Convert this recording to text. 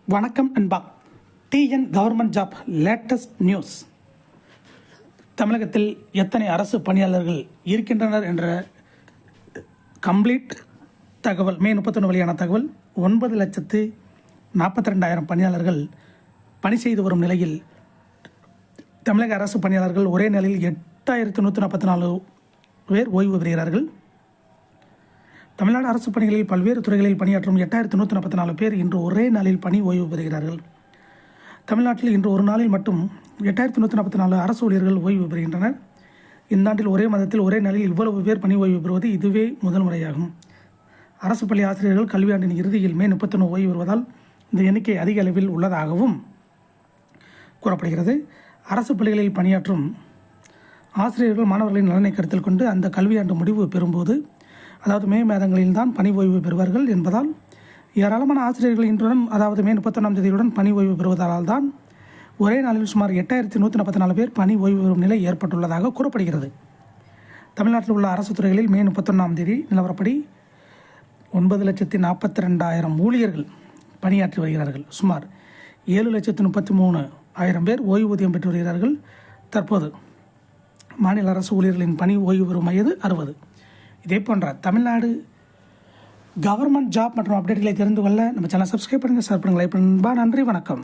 வணக்கம் அன்பா. TN government job latest news. தமிழகத்தில் எத்தனை அரசு பணியாளர்கள் இருக்கின்றனர் என்ற கம்ப்ளீட் தகவல் மே 31 வெளியான தகவல். 9,42,000 பணியாளர்கள் பணி செய்து வரும் நிலையில் தமிழக அரசு பணியாளர்கள் ஒரே நாளில் 8,144 பேர் ஓய்வு பெறுகிறார்கள். தமிழ்நாடு அரசு பணிகளில் பல்வேறு துறைகளில் பணியாற்றும் 8,144 பேர் இன்று ஒரே நாளில் பணி ஓய்வு பெறுகிறார்கள். தமிழ்நாட்டில் இன்று ஒரு நாளில் மட்டும் 8,144 அரசு ஊழியர்கள் ஓய்வு பெறுகின்றனர். இந்த ஆண்டில் ஒரே மாதத்தில் ஒரே நாளில் இவ்வளவு பேர் பணி ஓய்வு பெறுவது இதுவே முதல் முறையாகும். அரசு பள்ளி ஆசிரியர்கள் கல்வியாண்டின் இறுதியில் மே 31 ஓய்வு பெறுவதால் இந்த எண்ணிக்கை அதிக அளவில் உள்ளதாகவும் கூறப்படுகிறது. அரசு பள்ளிகளில் பணியாற்றும் ஆசிரியர்கள் மாணவர்களின் நலனை கருத்தில் கொண்டு அந்த கல்வியாண்டு முடிவு பெறும்போது, அதாவது மே மாதங்களில் தான் பணி ஓய்வு பெறுவார்கள் என்பதால் ஏராளமான ஆசிரியர்கள் இன்றுடன், அதாவது மே 31ஆம் தேதியுடன் பணி ஓய்வு பெறுவதால் தான் ஒரே நாளில் சுமார் 8,144 பேர் பணி ஓய்வு பெறும் நிலை ஏற்பட்டுள்ளதாக கூறப்படுகிறது. தமிழ்நாட்டில் உள்ள அரசு துறைகளில் மே 31ஆம் தேதி நிலவரப்படி 9,42,000 ஊழியர்கள் பணியாற்றி வருகிறார்கள். சுமார் 7,33,000 பேர் ஓய்வூதியம் பெற்று வருகிறார்கள். தற்போது மாநில அரசு ஊழியர்களின் பணி ஓய்வு பெறும் வயது 60. இதே போன்ற தமிழ்நாடு கவர்மெண்ட் ஜாப் மற்றும் அப்டேட்களை தெரிந்து கொள்ள நம்ம சேனல் சப்ஸ்கிரைப் பண்ணுங்கள், ஷேர் பண்ணுங்கள், லைக் பண்ணுங்கள். நன்றி, வணக்கம்.